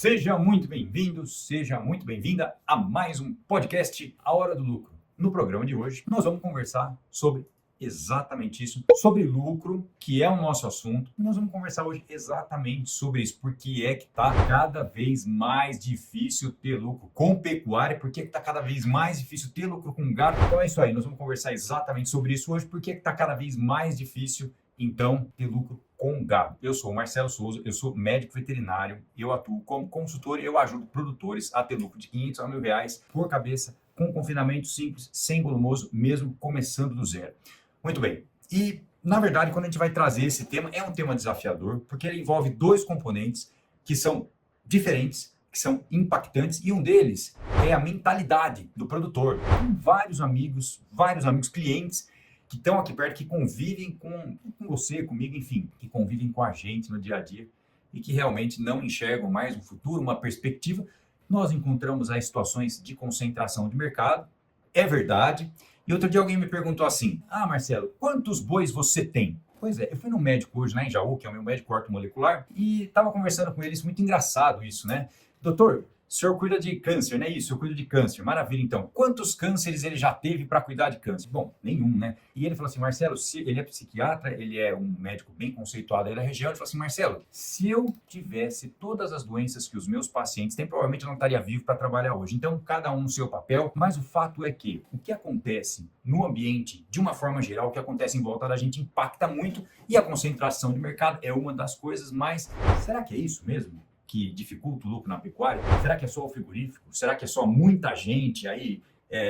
Seja muito bem-vindo, seja muito bem-vinda a mais um podcast A Hora do Lucro. No programa de hoje, nós vamos conversar sobre exatamente isso, sobre lucro, que é o nosso assunto. E nós vamos conversar hoje exatamente sobre isso, porque é que está cada vez mais difícil ter lucro com pecuária, porque é que está cada vez mais difícil ter lucro com gado. Então é isso aí, nós vamos conversar exatamente sobre isso hoje, porque é que está cada vez mais difícil então ter lucro com gado. Eu sou o Marcelo Souza, eu sou médico veterinário, eu atuo como consultor e eu ajudo produtores a ter lucro de 500 a R$ 1.000 por cabeça, com confinamento simples, sem volumoso, mesmo começando do zero. Muito bem. E, na verdade, quando a gente vai trazer esse tema, é um tema desafiador, porque ele envolve dois componentes que são diferentes, que são impactantes, e um deles é a mentalidade do produtor. Tem vários amigos, clientes que estão aqui perto, que convivem com você, comigo, enfim, que convivem com a gente no dia a dia e que realmente não enxergam mais um futuro, uma perspectiva. Nós encontramos aí situações de concentração de mercado, é verdade. E outro dia alguém me perguntou assim: Marcelo, quantos bois você tem? Pois é, eu fui no médico hoje lá em Jaú, que é o meu médico ortomolecular, e estava conversando com eles, muito engraçado isso, né? Doutor, o senhor cuida de câncer, né? Isso, eu cuido de câncer. Maravilha, então. Quantos cânceres ele já teve para cuidar de câncer? Bom, nenhum, né? E ele falou assim: Marcelo, ele é psiquiatra, ele é um médico bem conceituado aí da região. Ele falou assim: Marcelo, se eu tivesse todas as doenças que os meus pacientes têm, provavelmente eu não estaria vivo para trabalhar hoje. Então, cada um no seu papel, mas o fato é que o que acontece no ambiente, de uma forma geral, o que acontece em volta da gente impacta muito, e a concentração de mercado é uma das coisas mais... Será que é isso mesmo que dificulta o lucro na pecuária? Será que é só o frigorífico? Será que é só muita gente aí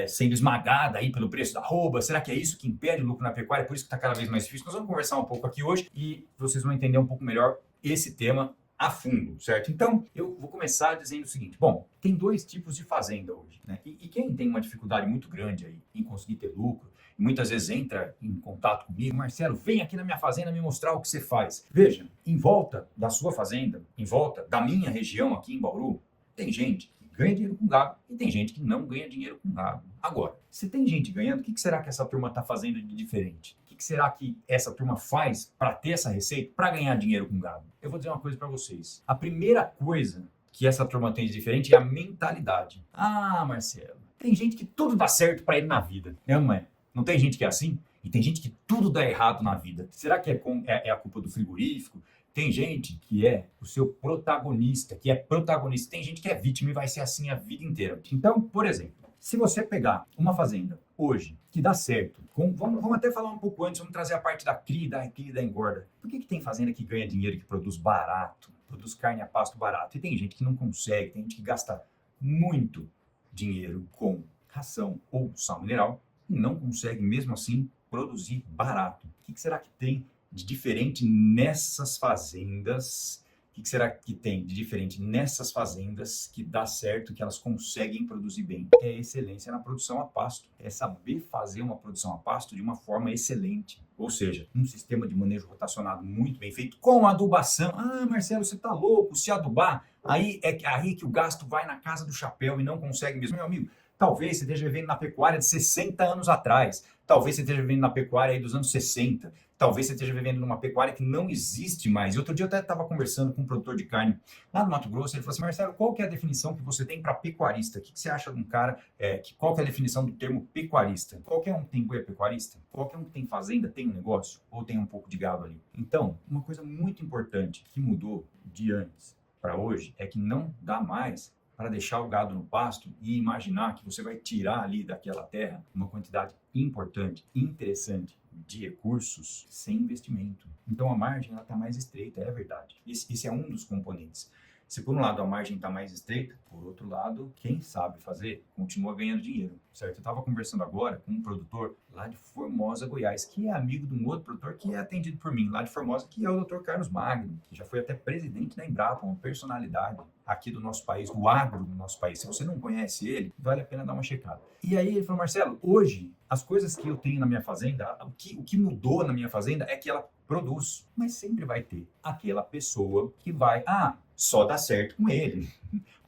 sendo esmagada aí pelo preço da arroba? Será que é isso que impede o lucro na pecuária? Por isso que está cada vez mais difícil. Nós vamos conversar um pouco aqui hoje e vocês vão entender um pouco melhor esse tema a fundo, certo? Então, eu vou começar dizendo o seguinte: bom, tem dois tipos de fazenda hoje, né? E quem tem uma dificuldade muito grande aí em conseguir ter lucro, muitas vezes entra em contato comigo: Marcelo, vem aqui na minha fazenda me mostrar o que você faz. Veja, em volta da sua fazenda, em volta da minha região aqui em Bauru, tem gente que ganha dinheiro com gado e tem gente que não ganha dinheiro com gado. Agora, se tem gente ganhando, o que será que essa turma está fazendo de diferente? O que será que essa turma faz para ter essa receita, para ganhar dinheiro com gado? Eu vou dizer uma coisa para vocês. A primeira coisa que essa turma tem de diferente é a mentalidade. Marcelo, tem gente que tudo dá certo para ele na vida, não é? Não tem gente que é assim? E tem gente que tudo dá errado na vida. Será que é a culpa do frigorífico? Tem gente que é o seu protagonista, que é protagonista. Tem gente que é vítima e vai ser assim a vida inteira. Então, por exemplo, se você pegar uma fazenda hoje que dá certo, vamos até falar um pouco antes, vamos trazer a parte da cria e da engorda. Por que tem fazenda que ganha dinheiro, que produz barato, produz carne a pasto barato? E tem gente que não consegue, tem gente que gasta muito dinheiro com ração ou sal mineral e não consegue, mesmo assim, produzir barato. O que será que tem de diferente nessas fazendas? O que será que tem de diferente nessas fazendas que dá certo, que elas conseguem produzir bem? É excelência na produção a pasto. É saber fazer uma produção a pasto de uma forma excelente. Ou seja, um sistema de manejo rotacionado muito bem feito, com adubação. Marcelo, você tá louco? Se adubar, aí é aí que o gasto vai na casa do chapéu e não consegue mesmo. Meu amigo, talvez você esteja vivendo na pecuária de 60 anos atrás. Talvez você esteja vivendo na pecuária aí dos anos 60. Talvez você esteja vivendo numa pecuária que não existe mais. E outro dia eu até estava conversando com um produtor de carne lá no Mato Grosso. Ele falou assim: Marcelo, qual que é a definição que você tem para pecuarista? O que você acha de um cara, qual que é a definição do termo pecuarista? Qualquer um que tem boi é pecuarista? Qualquer um que tem fazenda tem um negócio? Ou tem um pouco de gado ali? Então, uma coisa muito importante que mudou de antes para hoje é que não dá mais para deixar o gado no pasto e imaginar que você vai tirar ali daquela terra uma quantidade importante, interessante de recursos sem investimento. Então a margem está mais estreita, é verdade. Esse é um dos componentes. Se por um lado a margem está mais estreita, por outro lado, quem sabe fazer continua ganhando dinheiro, certo? Eu estava conversando agora com um produtor lá de Formosa, Goiás, que é amigo de um outro produtor que é atendido por mim lá de Formosa, que é o Dr. Carlos Magno, que já foi até presidente da Embrapa, uma personalidade aqui do nosso país, do agro do nosso país. Se você não conhece ele, vale a pena dar uma checada. E aí ele falou: Marcelo, hoje as coisas que eu tenho na minha fazenda, o que mudou na minha fazenda é que ela produz, mas sempre vai ter aquela pessoa que vai, só dá certo com ele.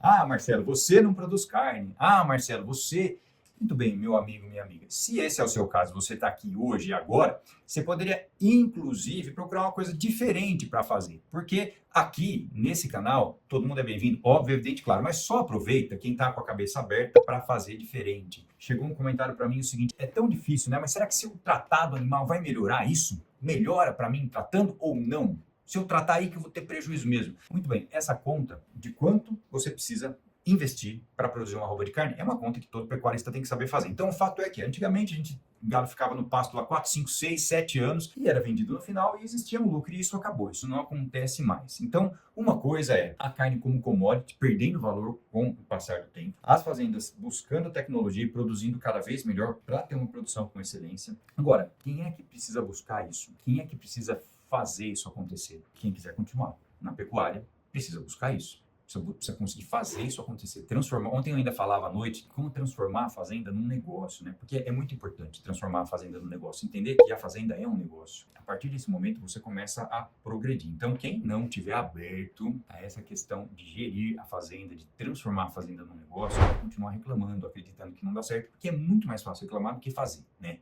Marcelo, você não produz carne. Marcelo, você... Muito bem, meu amigo, minha amiga. Se esse é o seu caso, você está aqui hoje e agora, você poderia, inclusive, procurar uma coisa diferente para fazer. Porque aqui, nesse canal, todo mundo é bem-vindo, óbvio, evidente, claro, mas só aproveita quem está com a cabeça aberta para fazer diferente. Chegou um comentário para mim o seguinte, é tão difícil, né? Mas será que se eu tratar do animal vai melhorar isso? Melhora para mim tratando ou não? Se eu tratar aí que eu vou ter prejuízo mesmo. Muito bem, essa conta de quanto você precisa investir para produzir uma arroba de carne é uma conta que todo pecuarista tem que saber fazer. Então, o fato é que antigamente o gado ficava no pasto lá 4, 5, 6, 7 anos e era vendido no final e existia um lucro e isso acabou. Isso não acontece mais. Então, uma coisa é a carne como commodity perdendo valor com o passar do tempo, as fazendas buscando tecnologia e produzindo cada vez melhor para ter uma produção com excelência. Agora, quem é que precisa buscar isso? Quem é que precisa fazer isso acontecer? Quem quiser continuar na pecuária precisa buscar isso. Precisa conseguir fazer isso acontecer, transformar. Ontem eu ainda falava à noite como transformar a fazenda num negócio, né? Porque é muito importante transformar a fazenda num negócio, entender que a fazenda é um negócio. A partir desse momento você começa a progredir. Então, quem não tiver aberto a essa questão de gerir a fazenda, de transformar a fazenda num negócio, vai continuar reclamando, acreditando que não dá certo, porque é muito mais fácil reclamar do que fazer, né?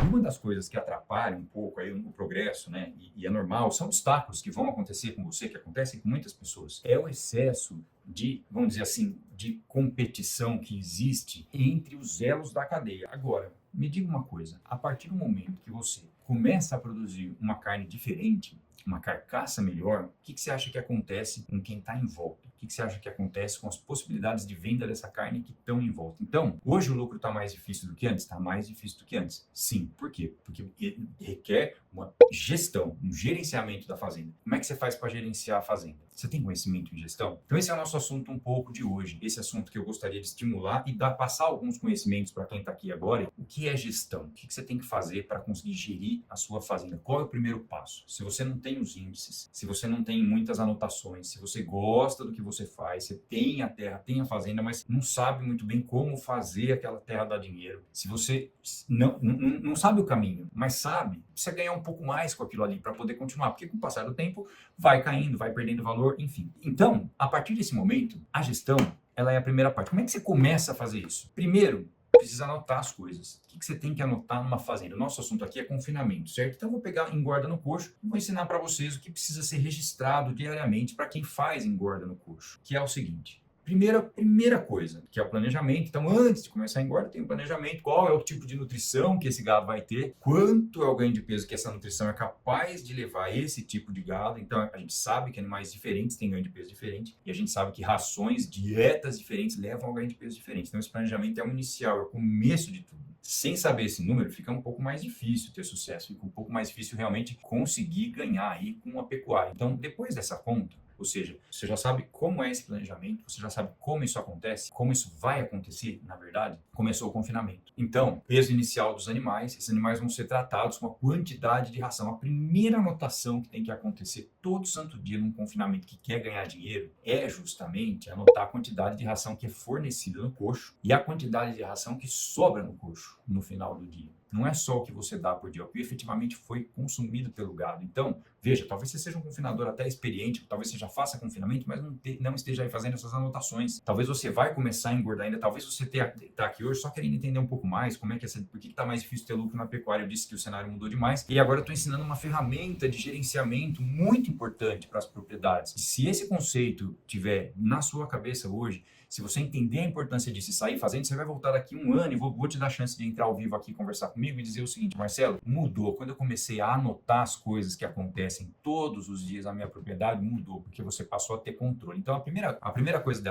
E uma das coisas que atrapalha um pouco aí o progresso, né? E é normal, são obstáculos que vão acontecer com você, que acontecem com muitas pessoas. É o excesso de, vamos dizer assim, de competição que existe entre os elos da cadeia. Agora, me diga uma coisa, a partir do momento que você começa a produzir uma carne diferente, uma carcaça melhor, o que você acha que acontece com quem está em volta? O que você acha que acontece com as possibilidades de venda dessa carne que estão em volta? Então, hoje o lucro está mais difícil do que antes? Está mais difícil do que antes. Sim. Por quê? Porque requer uma gestão, um gerenciamento da fazenda. Como é que você faz para gerenciar a fazenda? Você tem conhecimento em gestão? Então esse é o nosso assunto um pouco de hoje. Esse assunto que eu gostaria de estimular e passar alguns conhecimentos para quem está aqui agora. O que é gestão? O que você tem que fazer para conseguir gerir a sua fazenda? Qual é o primeiro passo? Se você não tem os índices, se você não tem muitas anotações, se você gosta do que você faz, você tem a terra, tem a fazenda, mas não sabe muito bem como fazer aquela terra dar dinheiro. Se você não sabe o caminho, mas sabe, precisa ganhar um pouco mais com aquilo ali para poder continuar, porque com o passar do tempo vai caindo, vai perdendo valor, enfim. Então, a partir desse momento, a gestão, ela é a primeira parte. Como é que você começa a fazer isso? Primeiro, precisa anotar as coisas. O que você tem que anotar numa fazenda? O nosso assunto aqui é confinamento, certo? Então, eu vou pegar engorda no coxo e vou ensinar para vocês o que precisa ser registrado diariamente para quem faz engorda no coxo, que é o seguinte. Primeira coisa, que é o planejamento. Então, antes de começar a engorda, tem o planejamento. Qual é o tipo de nutrição que esse gado vai ter? Quanto é o ganho de peso que essa nutrição é capaz de levar esse tipo de gado? Então, a gente sabe que animais diferentes têm ganho de peso diferente. E a gente sabe que rações, dietas diferentes levam ao ganho de peso diferente. Então, esse planejamento é o inicial, é o começo de tudo. Sem saber esse número, fica um pouco mais difícil ter sucesso. Fica um pouco mais difícil realmente conseguir ganhar aí com a pecuária. Então, depois dessa conta, ou seja, você já sabe como é esse planejamento, você já sabe como isso acontece, como isso vai acontecer, na verdade, começou o confinamento. Então, peso inicial dos animais, esses animais vão ser tratados com a quantidade de ração. A primeira anotação que tem que acontecer todo santo dia num confinamento que quer ganhar dinheiro é justamente anotar a quantidade de ração que é fornecida no coxo e a quantidade de ração que sobra no coxo no final do dia. Não é só o que você dá por dia, é o que efetivamente foi consumido pelo gado. Então, veja, talvez você seja um confinador até experiente, talvez você já faça confinamento, mas não esteja aí fazendo essas anotações. Talvez você vai começar a engordar ainda, talvez você está aqui hoje só querendo entender um pouco mais como é que por que está mais difícil ter lucro na pecuária. Eu disse que o cenário mudou demais e agora eu estou ensinando uma ferramenta de gerenciamento muito importante para as propriedades. Se esse conceito tiver na sua cabeça hoje, se você entender a importância disso e sair fazendo, você vai voltar daqui um ano e vou te dar a chance de entrar ao vivo aqui, conversar comigo e dizer o seguinte: Marcelo, mudou. Quando eu comecei a anotar as coisas que acontecem todos os dias na minha propriedade, mudou, porque você passou a ter controle. Então, a primeira coisa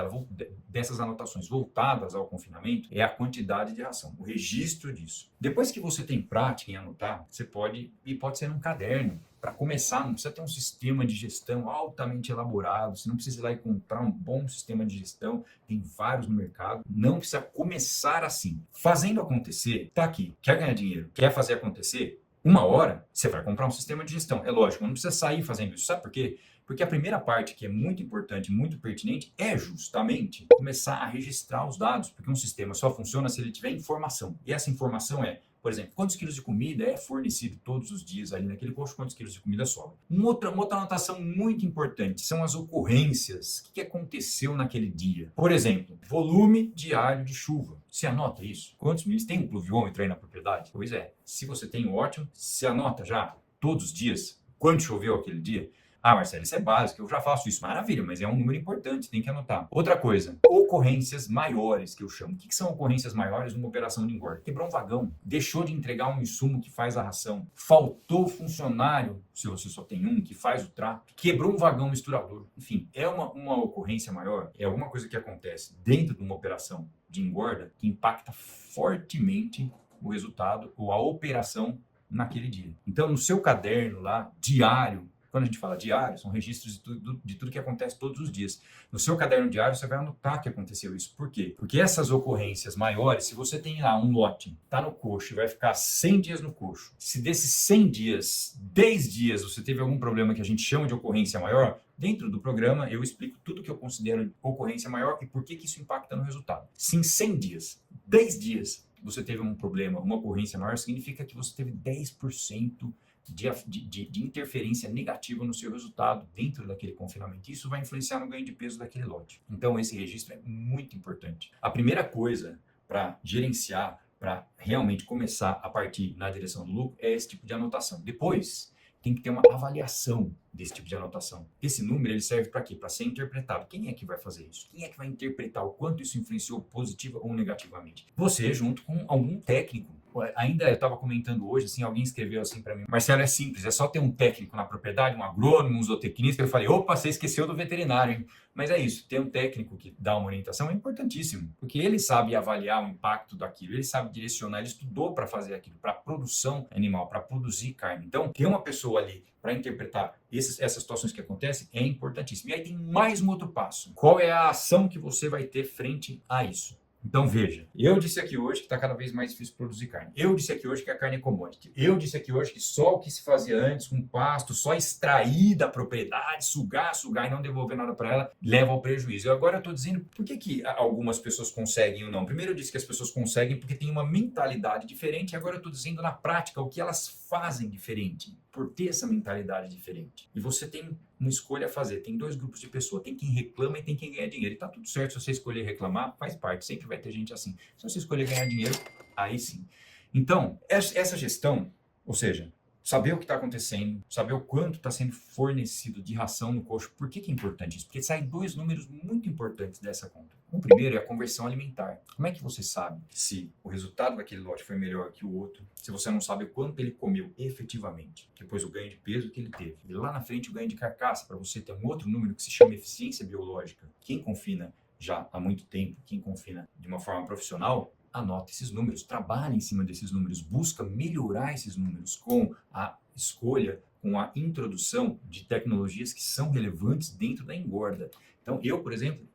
dessas anotações voltadas ao confinamento é a quantidade de ração, o registro disso. Depois que você tem prática em anotar, você pode ser num caderno. Para começar, não precisa ter um sistema de gestão altamente elaborado, você não precisa ir lá e comprar um bom sistema de gestão, tem vários no mercado, não precisa começar assim. Fazendo acontecer, tá aqui, quer ganhar dinheiro, quer fazer acontecer, uma hora você vai comprar um sistema de gestão, é lógico, não precisa sair fazendo isso, sabe por quê? Porque a primeira parte, que é muito importante, muito pertinente, é justamente começar a registrar os dados, porque um sistema só funciona se ele tiver informação, e essa informação é Por exemplo, quantos quilos de comida é fornecido todos os dias ali naquele coxo, quantos quilos de comida sobra. Uma outra anotação muito importante são as ocorrências. O que aconteceu naquele dia? Por exemplo, volume diário de chuva. Você anota isso? Quantos milímetros? Tem um pluviômetro aí na propriedade? Pois é. Se você tem, ótimo. Você anota já todos os dias quanto choveu aquele dia? Ah, Marcelo, isso é básico, eu já faço isso. Maravilha, mas é um número importante, tem que anotar. Outra coisa, ocorrências maiores, que eu chamo. O que são ocorrências maiores numa operação de engorda? Quebrou um vagão, deixou de entregar um insumo que faz a ração, faltou funcionário, se você só tem um, que faz o trato, quebrou um vagão misturador. Enfim, é uma ocorrência maior, é alguma coisa que acontece dentro de uma operação de engorda que impacta fortemente o resultado ou a operação naquele dia. Então, no seu caderno lá, diário, quando a gente fala diário, são registros de tudo que acontece todos os dias. No seu caderno diário, você vai anotar que aconteceu isso. Por quê? Porque essas ocorrências maiores, se você tem lá um lote, está no coxo e vai ficar 100 dias no coxo, se desses 100 dias, 10 dias você teve algum problema que a gente chama de ocorrência maior, dentro do programa eu explico tudo que eu considero ocorrência maior e por que isso impacta no resultado. Se em 100 dias, 10 dias, você teve um problema, uma ocorrência maior, significa que você teve 10% de interferência negativa no seu resultado dentro daquele confinamento. Isso vai influenciar no ganho de peso daquele lote. Então, esse registro é muito importante. A primeira coisa para gerenciar, para realmente começar a partir na direção do lucro, é esse tipo de anotação. Depois, tem que ter uma avaliação desse tipo de anotação. Esse número ele serve para quê? Para ser interpretado. Quem é que vai fazer isso? Quem é que vai interpretar o quanto isso influenciou positiva ou negativamente? Você, junto com algum técnico. Ainda eu estava comentando hoje, assim, alguém escreveu assim para mim: Marcelo, é simples, é só ter um técnico na propriedade, um agrônomo, um zootecnista. Eu falei: opa, você esqueceu do veterinário, hein? Mas é isso, ter um técnico que dá uma orientação é importantíssimo, porque ele sabe avaliar o impacto daquilo, ele sabe direcionar, ele estudou para fazer aquilo, para produção animal, para produzir carne. Então, ter uma pessoa ali para interpretar essas situações que acontecem é importantíssimo. E aí tem mais um outro passo. Qual é a ação que você vai ter frente a isso? Então veja, eu disse aqui hoje que está cada vez mais difícil produzir carne. Eu disse aqui hoje que a carne é commodity. Eu disse aqui hoje que só o que se fazia antes com pasto, só extrair da propriedade, sugar e não devolver nada para ela, leva ao prejuízo. Agora eu estou dizendo por que algumas pessoas conseguem ou não. Primeiro eu disse que as pessoas conseguem porque tem uma mentalidade diferente. E agora eu estou dizendo na prática o que elas fazem diferente por ter essa mentalidade diferente. E você tem uma escolha a fazer. Tem dois grupos de pessoas. Tem quem reclama e tem quem ganha dinheiro. E tá tudo certo se você escolher reclamar, faz parte. Sempre vai ter gente assim. Se você escolher ganhar dinheiro, aí sim. Então, essa gestão, ou seja, saber o que está acontecendo, saber o quanto está sendo fornecido de ração no coxo. Por que é importante isso? Porque saem dois números muito importantes dessa conta. O primeiro é a conversão alimentar. Como é que você sabe se o resultado daquele lote foi melhor que o outro, se você não sabe o quanto ele comeu efetivamente, depois o ganho de peso que ele teve, e lá na frente o ganho de carcaça, para você ter um outro número que se chama eficiência biológica. Quem confina já há muito tempo, quem confina de uma forma profissional, anota esses números, trabalha em cima desses números, busca melhorar esses números com a escolha, com a introdução de tecnologias que são relevantes dentro da engorda. Então, eu, por exemplo,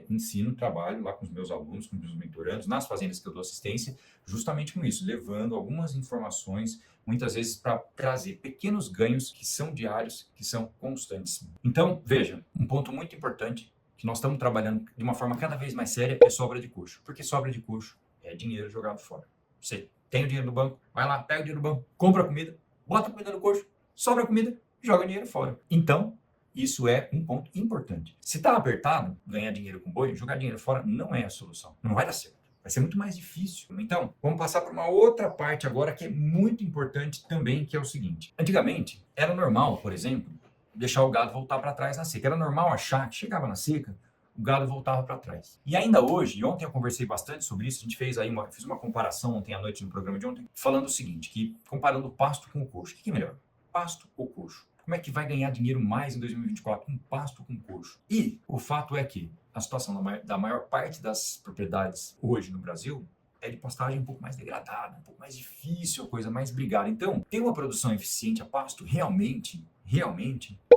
ensino, trabalho lá com os meus alunos, com os meus mentorandos, nas fazendas que eu dou assistência, justamente com isso, levando algumas informações, muitas vezes para trazer pequenos ganhos que são diários, que são constantes. Então, veja, um ponto muito importante que nós estamos trabalhando de uma forma cada vez mais séria é sobra de coxo. Porque sobra de coxo é dinheiro jogado fora. Você tem o dinheiro no banco, vai lá, pega o dinheiro no banco, compra comida, bota a comida no coxo, sobra a comida, joga dinheiro fora. Então, isso é um ponto importante. Se está apertado, ganhar dinheiro com boi, jogar dinheiro fora não é a solução. Não vai dar certo. Vai ser muito mais difícil. Então, vamos passar para uma outra parte agora que é muito importante também, que é o seguinte. Antigamente, era normal, por exemplo, deixar o gado voltar para trás na seca. Era normal achar que chegava na seca, o gado voltava para trás. E ainda hoje, e ontem eu conversei bastante sobre isso, a gente fez aí fiz uma comparação ontem à noite no programa de ontem, falando o seguinte, que comparando o pasto com o coxo, o que é melhor? Pasto ou coxo? Como é que vai ganhar dinheiro mais em 2024 com pasto ou com coxo? E o fato é que a situação da maior parte das propriedades hoje no Brasil é de pastagem um pouco mais degradada, um pouco mais difícil, a coisa mais brigada. Então, ter uma produção eficiente a pasto realmente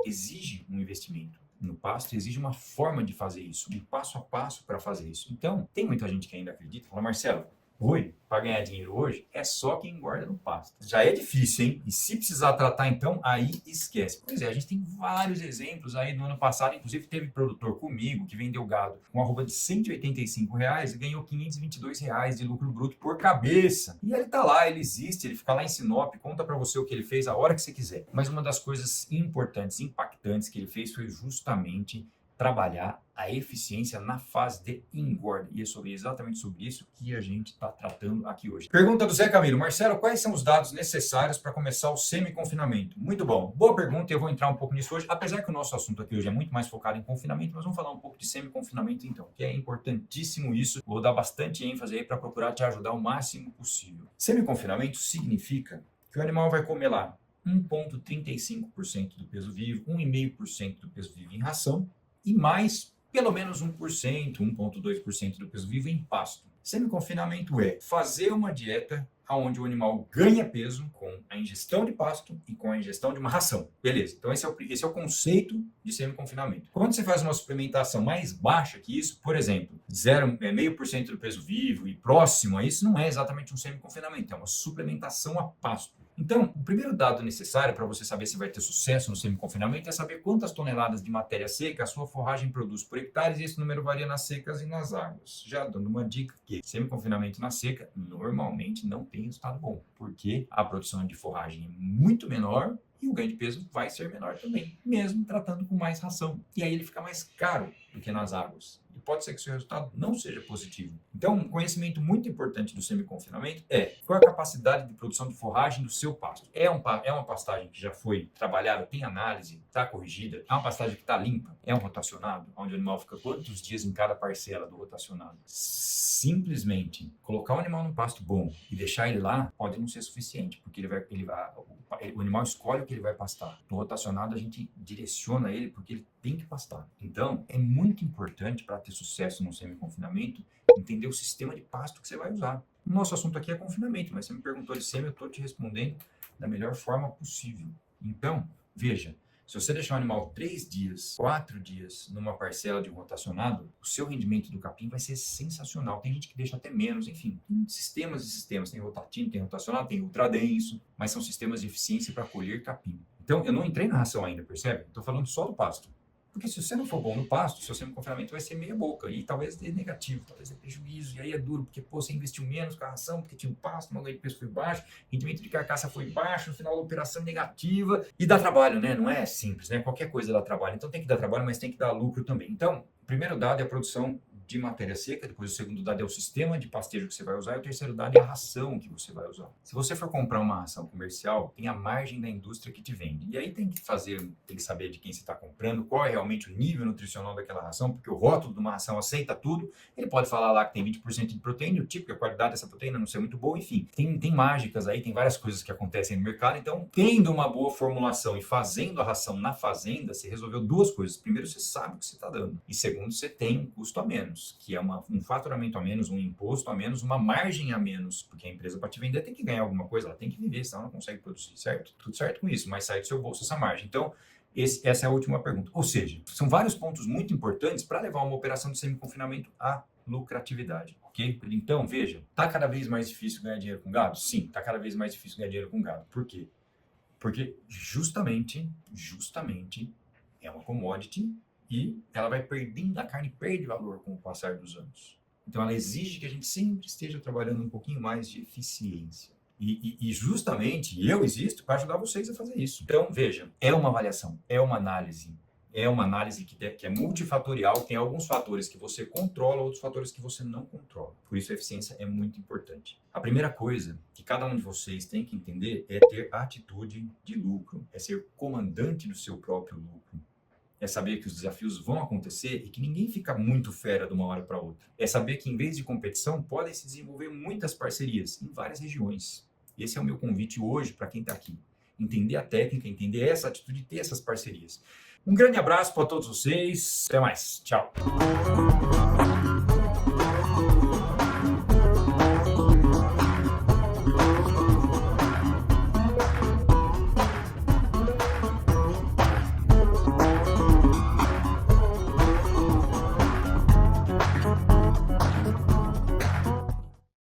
exige um investimento. No pasto exige uma forma de fazer isso, um passo a passo para fazer isso. Então, tem muita gente que ainda acredita, fala, Marcelo, boi para ganhar dinheiro hoje é só quem engorda no pasto. Já é difícil, hein? E se precisar tratar, então, aí esquece. Pois é, a gente tem vários exemplos aí no ano passado. Inclusive, teve produtor comigo que vendeu gado com arroba de R$ 185 e ganhou R$ 522 de lucro bruto por cabeça. E ele tá lá, ele existe, ele fica lá em Sinop, conta para você o que ele fez a hora que você quiser. Mas uma das coisas importantes, impactantes que ele fez foi justamente trabalhar a eficiência na fase de engorda. E é exatamente sobre isso que a gente está tratando aqui hoje. Pergunta do Zé Camilo. Marcelo, quais são os dados necessários para começar o semi-confinamento? Muito bom. Boa pergunta, eu vou entrar um pouco nisso hoje. Apesar que o nosso assunto aqui hoje é muito mais focado em confinamento, nós vamos falar um pouco de semi-confinamento então, que é importantíssimo isso. Vou dar bastante ênfase aí para procurar te ajudar o máximo possível. Semi-confinamento significa que o animal vai comer lá 1,35% do peso vivo, 1,5% do peso vivo em ração, e mais pelo menos 1%, 1,2% do peso vivo em pasto. Semi-confinamento é fazer uma dieta onde o animal ganha peso com a ingestão de pasto e com a ingestão de uma ração. Beleza, então esse é o conceito de semi-confinamento. Quando você faz uma suplementação mais baixa que isso, por exemplo, 0,5% do peso vivo e próximo a isso, não é exatamente um semi-confinamento, é uma suplementação a pasto. Então, o primeiro dado necessário para você saber se vai ter sucesso no semi-confinamento é saber quantas toneladas de matéria seca a sua forragem produz por hectare, e esse número varia nas secas e nas águas. Já dando uma dica que semi-confinamento na seca normalmente não tem resultado bom, porque a produção de forragem é muito menor e o ganho de peso vai ser menor também, mesmo tratando com mais ração. E aí ele fica mais caro do que nas águas. E pode ser que o seu resultado não seja positivo. Então, um conhecimento muito importante do semi-confinamento é qual é a capacidade de produção de forragem do seu pasto. É uma pastagem que já foi trabalhada, tem análise, está corrigida, é uma pastagem que está limpa, é um rotacionado, onde o animal fica quantos dias em cada parcela do rotacionado. Simplesmente colocar o animal num pasto bom e deixar ele lá pode não ser suficiente, porque o animal escolhe o que ele vai pastar. No rotacionado, a gente direciona ele porque ele tem que pastar. Então, é muito importante para ter sucesso no semi-confinamento entender o sistema de pasto que você vai usar. O nosso assunto aqui é confinamento, mas você me perguntou de semi, eu estou te respondendo da melhor forma possível. Então, veja, se você deixar o animal 3 dias, 4 dias numa parcela de rotacionado, o seu rendimento do capim vai ser sensacional. Tem gente que deixa até menos, enfim. Tem sistemas e sistemas. Tem rotativo, tem rotacionado, tem ultradenso, mas são sistemas de eficiência para colher capim. Então, eu não entrei na ração ainda, percebe? Estou falando só do pasto. Porque se você não for bom no pasto, seu semi-confinamento vai ser meia boca e talvez dê negativo, talvez dê prejuízo. E aí é duro, porque você investiu menos com a ração, porque tinha um pasto, o ganho de peso foi baixo, rendimento de carcaça foi baixo, no final da operação negativa. E dá trabalho, né? Não é simples, né? Qualquer coisa dá trabalho. Então tem que dar trabalho, mas tem que dar lucro também. Então, o primeiro dado é a produção de matéria seca, depois o segundo dado é o sistema de pastejo que você vai usar e o terceiro dado é a ração que você vai usar. Se você for comprar uma ração comercial, tem a margem da indústria que te vende. E aí tem que saber de quem você está comprando, qual é realmente o nível nutricional daquela ração, porque o rótulo de uma ração aceita tudo. Ele pode falar lá que tem 20% de proteína, o tipo, a qualidade dessa proteína não ser muito boa, enfim. Tem mágicas aí, tem várias coisas que acontecem no mercado. Então, tendo uma boa formulação e fazendo a ração na fazenda, você resolveu duas coisas. Primeiro, você sabe o que você está dando. E segundo, você tem um custo a menos, que é um faturamento a menos, um imposto a menos, uma margem a menos, porque a empresa para te vender tem que ganhar alguma coisa, ela tem que viver, senão ela não consegue produzir, certo? Tudo certo com isso, mas sai do seu bolso essa margem. Então, essa é a última pergunta. Ou seja, são vários pontos muito importantes para levar uma operação de semi-confinamento à lucratividade, ok? Então, veja, está cada vez mais difícil ganhar dinheiro com gado? Sim, está cada vez mais difícil ganhar dinheiro com gado. Por quê? Porque justamente é uma commodity e ela vai perdendo, a carne perde valor com o passar dos anos. Então ela exige que a gente sempre esteja trabalhando um pouquinho mais de eficiência. E justamente eu existo para ajudar vocês a fazer isso. Então, veja, é uma avaliação, é uma análise que é multifatorial, tem alguns fatores que você controla, outros fatores que você não controla. Por isso a eficiência é muito importante. A primeira coisa que cada um de vocês tem que entender é ter atitude de lucro, é ser comandante do seu próprio lucro. É saber que os desafios vão acontecer e que ninguém fica muito fera de uma hora para outra. É saber que, em vez de competição, podem se desenvolver muitas parcerias em várias regiões. Esse é o meu convite hoje para quem está aqui. Entender a técnica, entender essa atitude e ter essas parcerias. Um grande abraço para todos vocês. Até mais. Tchau.